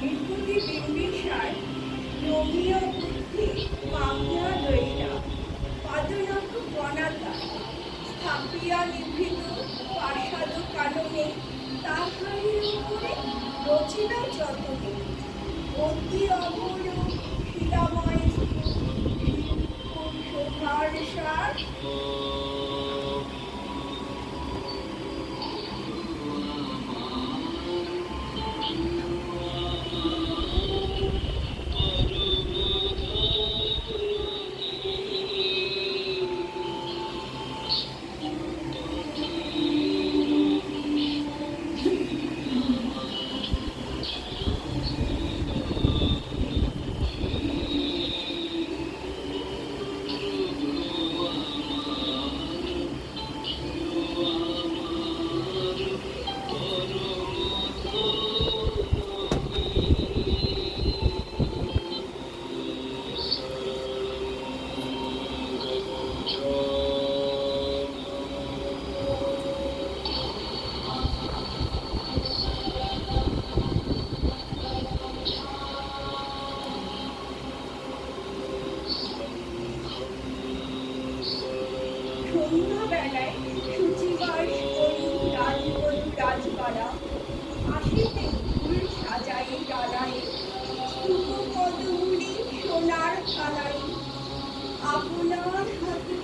নিকুতি Bimbisara Romeo বুদ্ধি মামিয়া লইলা পাদনক বনাতা স্থাপিয়া নিভৃত প্রাসাদ কাননে তাহারের উপরে রচিলা যতনে অতি অমর শিলাময় শোভার সার সন্ধ্যাবেলায় সূচিবাস করি রাজবধূ রাজবাড়া আসিতে ফুল সাজাই ডালায় স্তূপ পদমূলি সোনার থালায় আপনার হাতে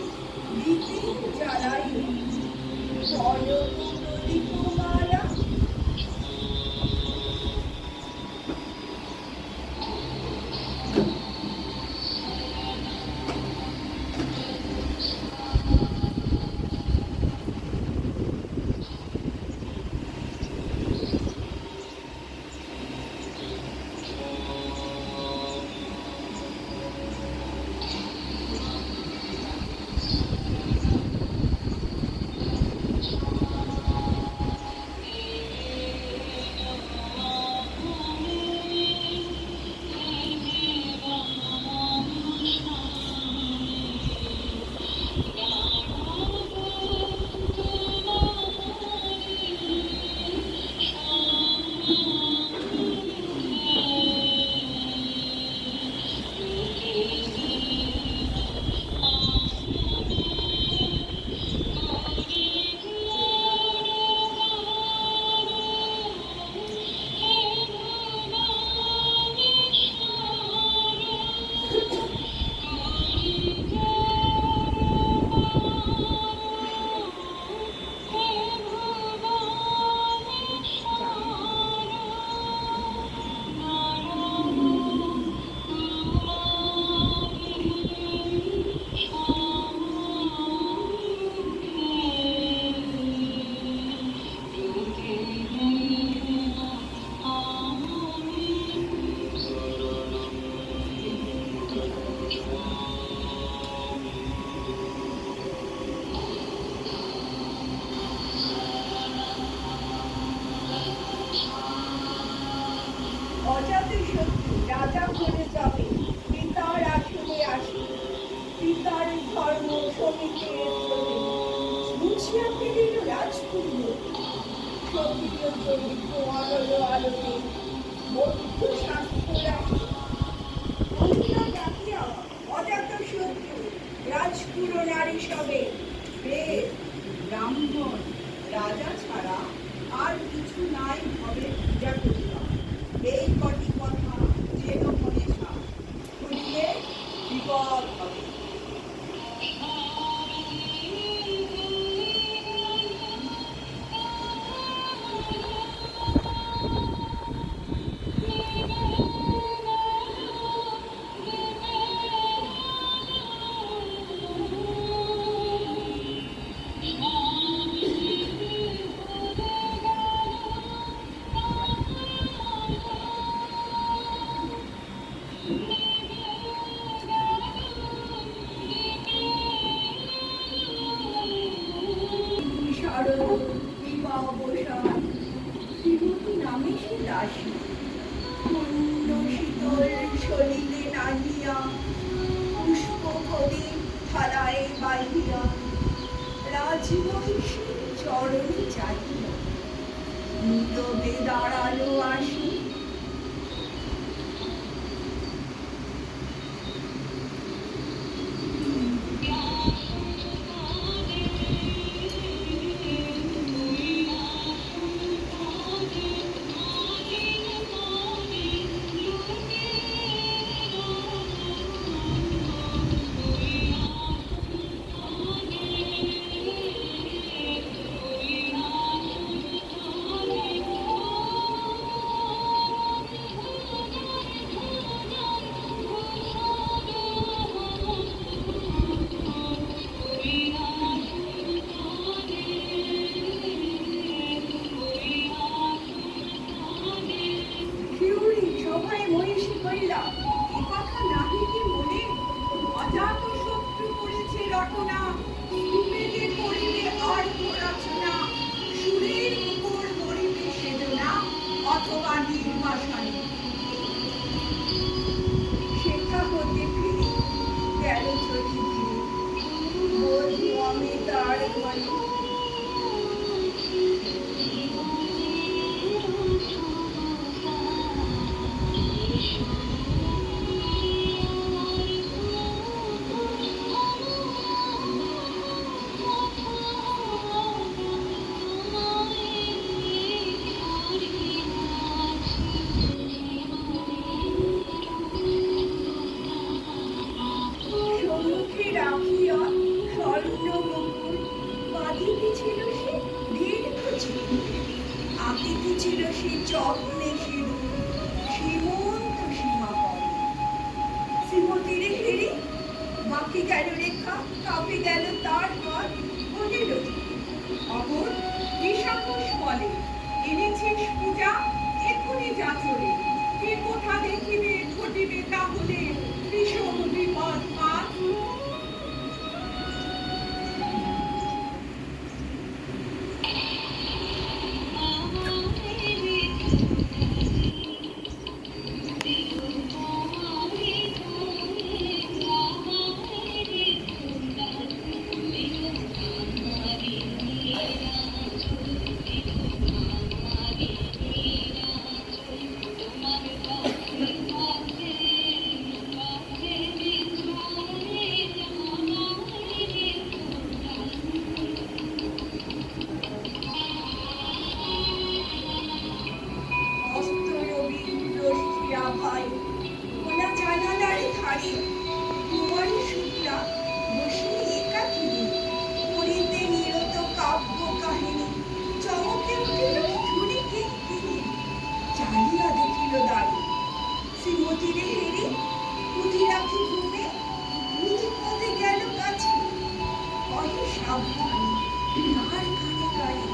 দিতেন জ্বালাই পলক প্রদীপমালা অজাতশত্রু রাজা বনে যাবে পিতার আসনে আসি পিতার ধর্ম সমিতির মুছিয়া ফেলিল রাজপুত্র সক্রিয় চরিত্র আলো আলোকে মধ্য শাস্ত্র রাখি মহিলা ডাকিয়া অজাতশত্রু রাজপুর নারী সবে বেদ ব্রাহ্মণ রাজা ছাড়া আর কিছু নাই হবে পূজা করিয়া এই কটি কথা যেন মনে শুনিলে বিপদ হবে। দাসী পূর্ণ শীতল শরীরে নাহিয়া পুষ্প করি থালায় বাহিয়া রাজবংশী চরণে চাহিয়া নীরবে দাঁড়ালো আসি। শিউরি সভায় মহিষী কইলা, এ কথা নাহি কি মনে? অজাত শত্রু করেছে রটনা, স্তূপেতে করিবে আর রচনা। সুরের উপর মরিবে সেজনা, অথবা নির্বাসনে। শেখা হতে ফিরে গেল চলি ফিরে, বধূ অমিতার ঘরে। সম্মুখে রাখিয়া স্বর্ণ মুকুট, বাঁধিতে ছিল সে দীর্ঘ চির, আঁকিতে ছিল সে যত্নে সিঁদুর, সীমন্ত সীমাপর। শ্রীমতীরে হেরি বাকি গেল রেখা, কাঁপে গেল তার পর। বলিল, অমর নিশাকুশ বলে, এনেছিস পূজা এখনই যা চলে। কে কোথা দেখিবে ঘটিবে তাহলে বিষম বিপদ পাত। শ্রীমতীরে হেরি পুঁথি রাখি ঘুমে, মৃদু পদে গেল কাছে। কহে সাবধানে তার কানে কানে,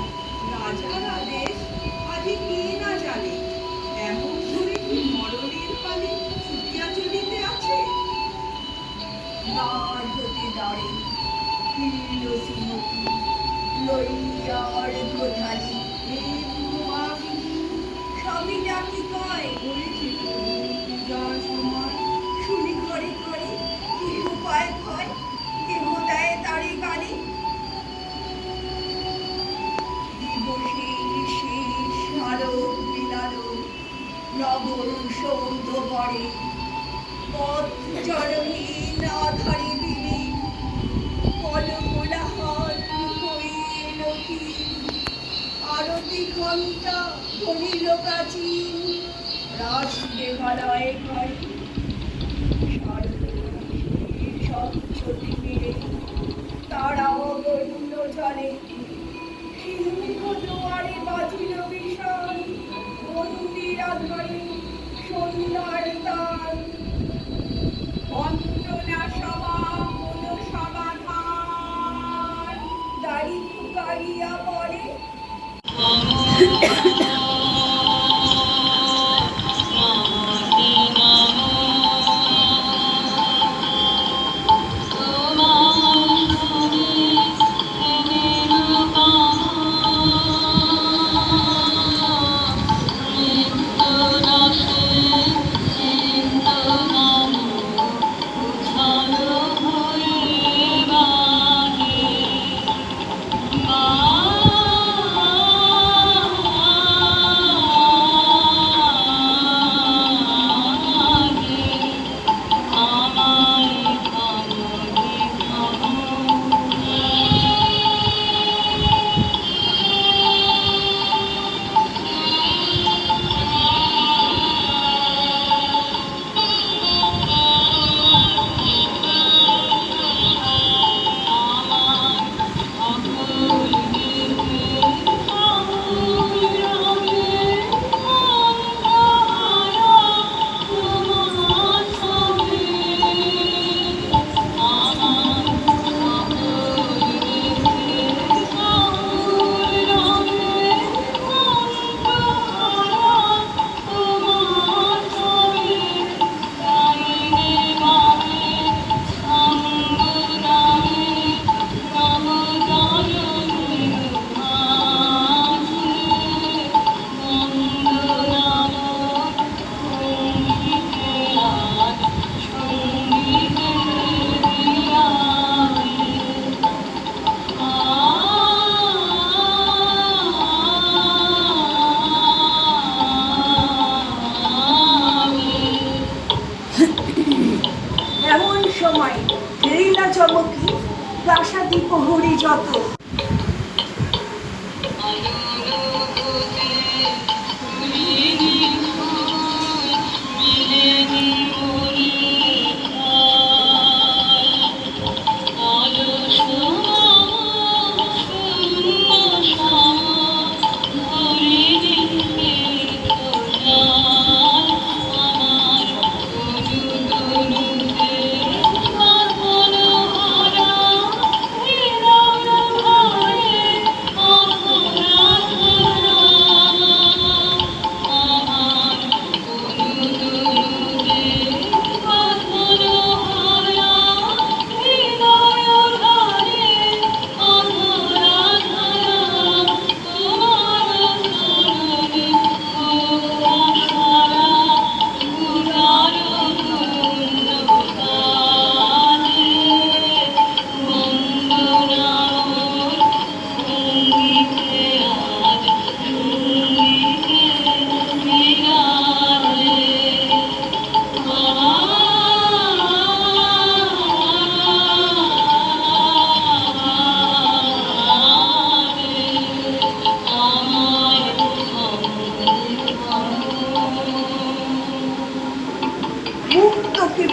রাজার আদেশ আদি কে না জানে। এমন করে কি মরণের পানে ছুটিয়া চলিতে আছে। দ্বার হতে দ্বারে ফিরিল শ্রীমতী, লইয়া অর্ঘ্যধারী স্বামী ডাকি কয়, পূজার সময়। শুনি ঘরে ঘরে কেহ পায় ভয়, কেহ দেয় তারে গালি। দিবসের শেষ নারক বিলারক, নগর সৌধ গড়ে। পথ জলহীন আধারে বিলে, কল কোলাহল হইল কি। আরতি ঘণ্টা ধরিল প্রাচীন, রাস দেবালয় ঘরে। স্বচ্ছতি মিলে তারা অগণ্য জলে। সিংহ দুয়ারে বাজিল বিষয়, মন্দির আধারে সন্ধ্যার তাল। বন্দনা সভা কোন সমাধান, দাড়ি পুকারিয়া বলে,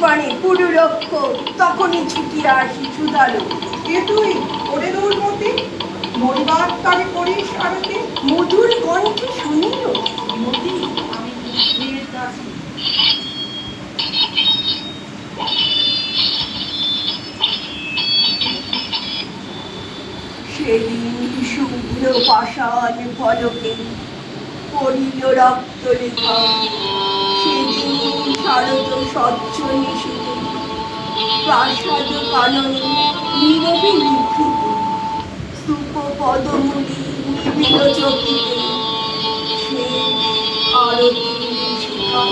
পানে পুরুরক্ষ তখনই ছুটিয়া আসি ছুদালো। কে তুই ওরে দৌড়মতি, মরিবার তবে করিস আরতি। মধুর কণ্ঠে শুনিল, মতি আমি পুত্রের দাসী। সেদিন শুভ্র পাষাণ ফলকে পড়িল রক্তরেখা। সেদিন শারদ স্বচ্ছ নিশীথে প্রাসাদ কাননে নীরবে লিখিত। স্তূপ পদমূলি নিবিড় চকিতে শেষ আরতির শিখা।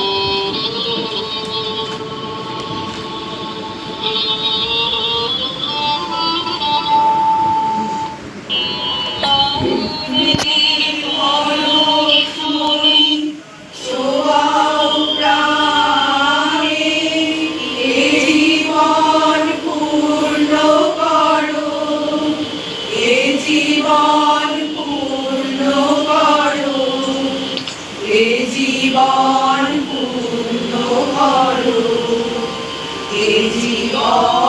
জীবন পূর্ণ করো, এ জীবন